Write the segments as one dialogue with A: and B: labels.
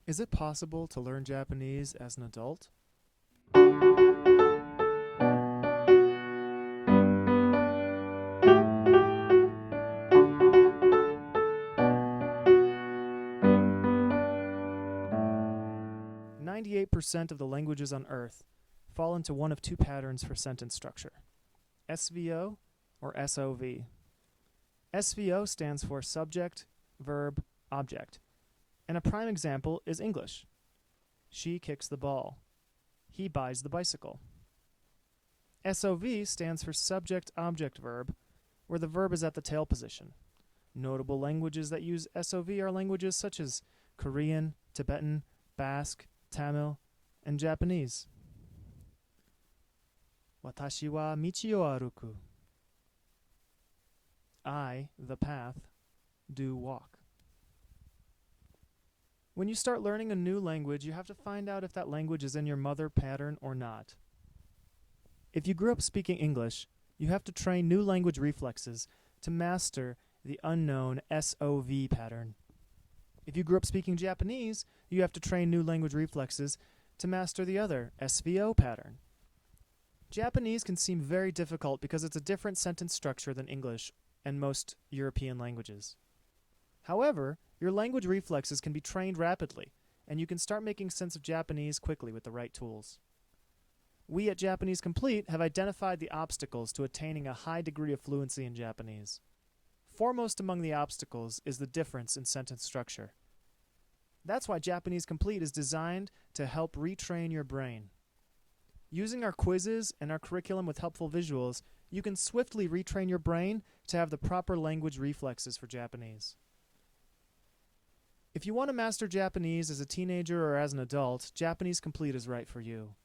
A: Is it possible to learn Japanese as an adult? "98% of the languages on Earth fall into one of two patterns for sentence structure: SVO or SOV. SVO stands for subject, verb, object, and a prime example is English. She kicks the ball. He buys the bicycle. SOV stands for subject, object, verb, where the verb is at the tail position. Notable languages that use SOV are languages such as Korean, Tibetan, Basque, Tamil, and Japanese. Watashi wa michi o aruku. I, the path, do walk. When you start learning a new language, you have to find out if that language is in your mother pattern or not. If you grew up speaking English, you have to train new language reflexes to master the unknown SOV pattern. If you grew up speaking Japanese, you have to train new language reflexes to master the other SVO pattern. Japanese can seem very difficult because it's a different sentence structure than English and most European languages. However, your language reflexes can be trained rapidly, and you can start making sense of Japanese quickly with the right tools. We at Japanese Complete have identified the obstacles to attaining a high degree of fluency in Japanese. Foremost among the obstacles is the difference in sentence structure. That's why Japanese Complete is designed to help retrain your brain. Using our quizzes and our curriculum with helpful visuals, you can swiftly retrain your brain to have the proper language reflexes for Japanese. If you want to master Japanese as a teenager or as an adult, Japanese Complete is right for you.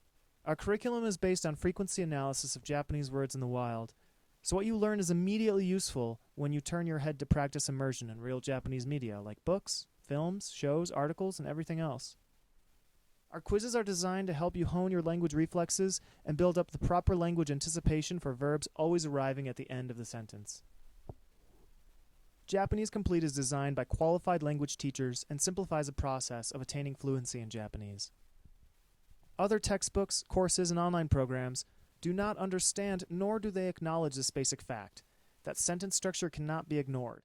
A: Our curriculum is based on frequency analysis of Japanese words in the wild, so what you learn is immediately useful when you turn your head to practice immersion in real Japanese media like books, films, shows, articles, and everything else. Our quizzes are designed to help you hone your language reflexes and build up the proper language anticipation for verbs always arriving at the end of the sentence. Japanese Complete is designed by qualified language teachers and simplifies the process of attaining fluency in Japanese. Other textbooks, courses, and online programs do not understand nor do they acknowledge this basic fact, that sentence structure cannot be ignored.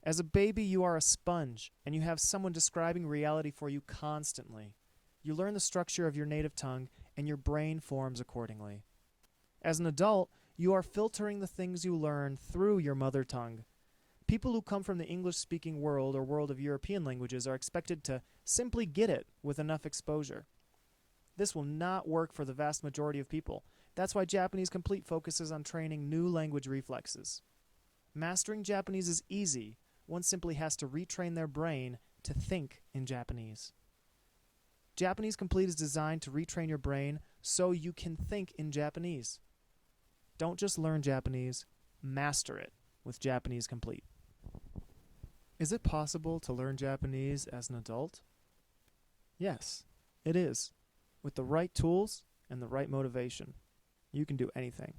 A: As a baby, you are a sponge, and you have someone describing reality for you constantly. You learn the structure of your native tongue, and your brain forms accordingly. As an adult, you are filtering the things you learn through your mother tongue. People who come from the English-speaking world or world of European languages are expected to simply get it with enough exposure. This will not work for the vast majority of people. That's why Japanese Complete focuses on training new language reflexes. Mastering Japanese is easy. One simply has to retrain their brain to think in Japanese. Japanese Complete is designed to retrain your brain so you can think in Japanese. Don't just learn Japanese, master it with Japanese Complete. Is it possible to learn Japanese as an adult? Yes, it is. With the right tools and the right motivation, you can do anything.